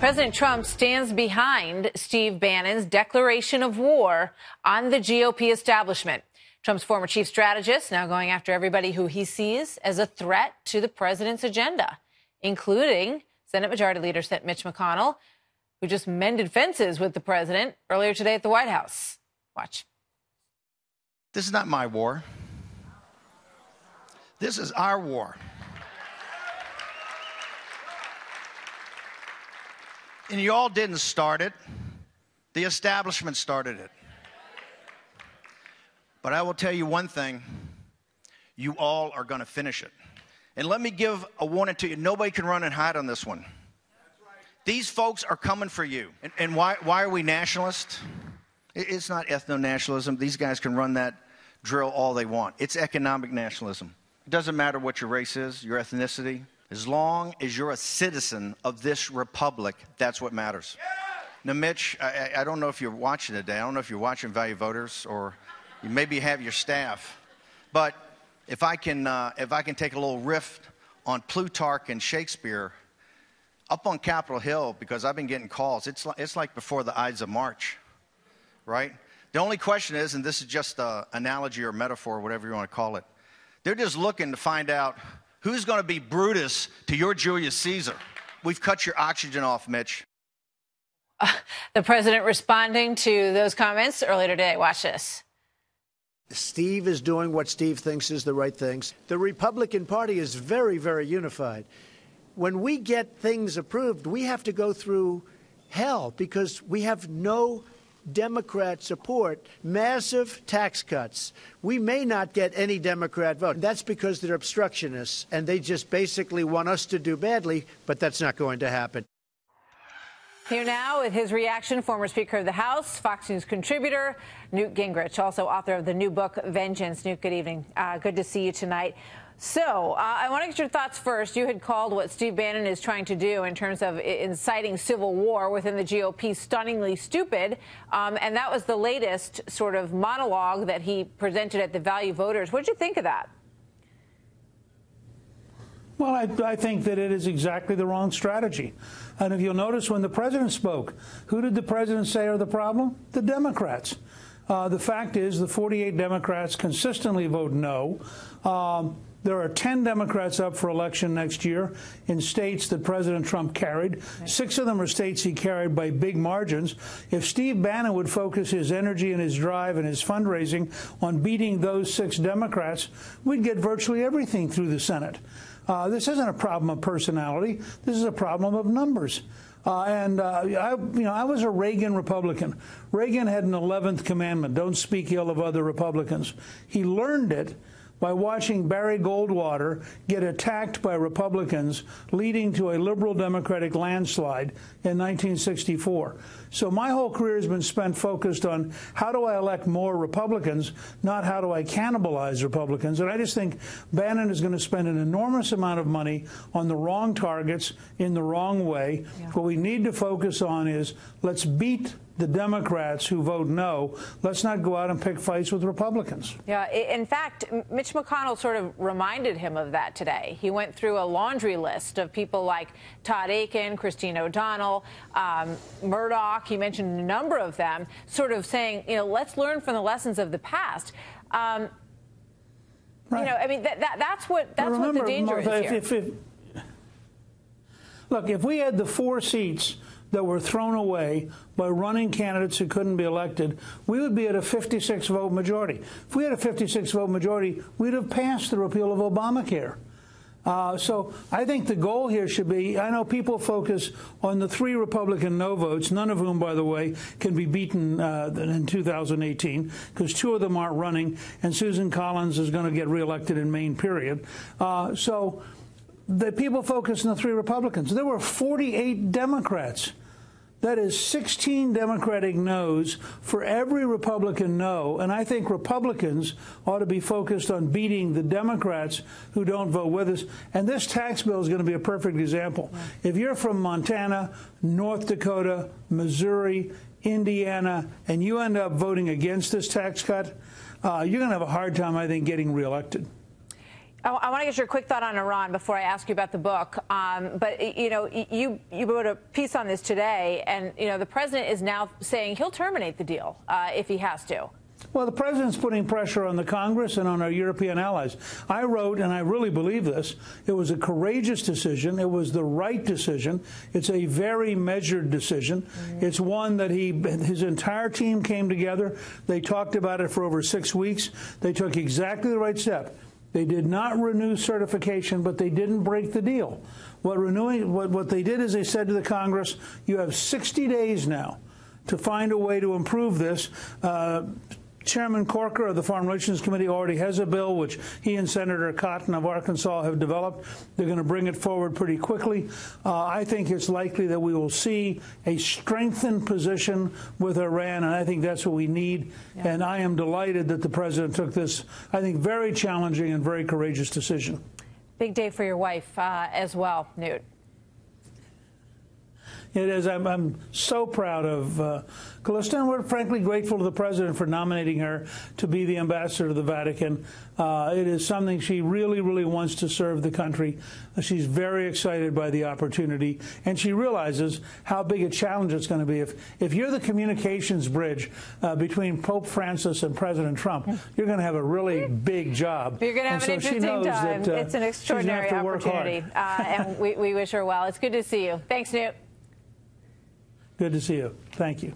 President Trump stands behind Steve Bannon's declaration of war on the GOP establishment. Trump's former chief strategist now going after everybody who he sees as a threat to the president's agenda, including Senate Majority Leader Mitch McConnell, who just mended fences with the president earlier today at the White House. Watch. This is not my war. This is our war. And you all didn't start it. The establishment started it. But I will tell you one thing. You all are going to finish it. And let me give a warning to you. Nobody can run and hide on this one. These folks are coming for you. And why are we nationalists? It's not ethno-nationalism. These guys can run that drill all they want. It's economic nationalism. It doesn't matter what your race is, your ethnicity. As long as you're a citizen of this republic, that's what matters. Yeah. Now, Mitch, I don't know if you're watching today. I don't know if you're watching Value Voters or you maybe have your staff. But if I can take a little riff on Plutarch and Shakespeare, up on Capitol Hill, because I've been getting calls, it's like before the Ides of March, right? The only question is, and this is just an analogy or metaphor, whatever you want to call it, they're just looking to find out who's going to be Brutus to your Julius Caesar. We've cut your oxygen off, Mitch. The president responding to those comments earlier today. Watch this. Steve is doing what Steve thinks is the right things. The Republican Party is very, very unified. When we get things approved, we have to go through hell because we have no Democrat support, massive tax cuts. We may not get any Democrat vote. That's because they're obstructionists, and they just basically want us to do badly, but that's not going to happen. Here now with his reaction, former Speaker of the House, Fox News contributor, Newt Gingrich, also author of the new book, Vengeance. Newt, good evening. Good to see you tonight. So I want to get your thoughts first. You had called what Steve Bannon is trying to do in terms of inciting civil war within the GOP stunningly stupid. And that was the latest sort of monologue that he presented at the Value Voters. What did you think of that? Well, I think that it is exactly the wrong strategy. And if you'll notice, when the president spoke, who did the president say are the problem? The Democrats. The fact is the 48 Democrats consistently vote no. There are 10 Democrats up for election next year in states that President Trump carried. 6 of them are states he carried by big margins. If Steve Bannon would focus his energy and his drive and his fundraising on beating those 6 Democrats, we'd get virtually everything through the Senate. This isn't a problem of personality. This is a problem of numbers. I was a Reagan Republican. Reagan had an 11th commandment: don't speak ill of other Republicans. He learned it by watching Barry Goldwater get attacked by Republicans, leading to a liberal Democratic landslide in 1964. So my whole career has been spent focused on how do I elect more Republicans, not how do I cannibalize Republicans. And I just think Bannon is going to spend an enormous amount of money on the wrong targets in the wrong way. Yeah. What we need to focus on is let's beat the Democrats who vote no. Let's not go out and pick fights with Republicans. Yeah, in fact, Mitch McConnell sort of reminded him of that today. He went through a laundry list of people like Todd Akin, Christine O'Donnell, Murdoch. He mentioned a number of them, sort of saying, let's learn from the lessons of the past. Right. I mean, that's what the danger is here. Look, if we had the 4 seats that were thrown away by running candidates who couldn't be elected, we would be at a 56-vote majority. If we had a 56-vote majority, we'd have passed the repeal of Obamacare. So I think the goal here should be, I know people focus on the 3 Republican no votes, none of whom, by the way, can be beaten in 2018, because 2 of them aren't running, and Susan Collins is going to get reelected in Maine, period. So the people focus on the 3 Republicans. There were 48 Democrats. That is 16 Democratic no's for every Republican no. And I think Republicans ought to be focused on beating the Democrats who don't vote with us. And this tax bill is going to be a perfect example. If you're from Montana, North Dakota, Missouri, Indiana, and you end up voting against this tax cut, you're going to have a hard time, I think, getting reelected. I want to get your quick thought on Iran before I ask you about the book. But, you know, you wrote a piece on this today, and, you know, the president is now saying he'll terminate the deal if he has to. Well, the president's putting pressure on the Congress and on our European allies. I wrote, and I really believe this, it was a courageous decision. It was the right decision. It's a very measured decision. It's one that his entire team came together. They talked about it for over 6 weeks. They took exactly the right step. They did not renew certification, but they didn't break the deal. What they did is they said to the Congress, you have 60 days now to find a way to improve this. Chairman Corker of the Foreign Relations Committee already has a bill which he and Senator Cotton of Arkansas have developed. They're going to bring it forward pretty quickly. I think it's likely that we will see a strengthened position with Iran, and I think that's what we need. Yeah. And I am delighted that the president took this, I think, very challenging and very courageous decision. Big day for your wife as well, Newt. It is. I'm so proud of Callista, and we're frankly grateful to the president for nominating her to be the ambassador to the Vatican. It is something she really, really wants to serve the country. She's very excited by the opportunity, and she realizes how big a challenge it's going to be. If you're the communications bridge between Pope Francis and President Trump, you're going to have a really big job. You're going to have an interesting time. It's an extraordinary opportunity, and we wish her well. It's good to see you. Thanks, Newt. Good to see you. Thank you.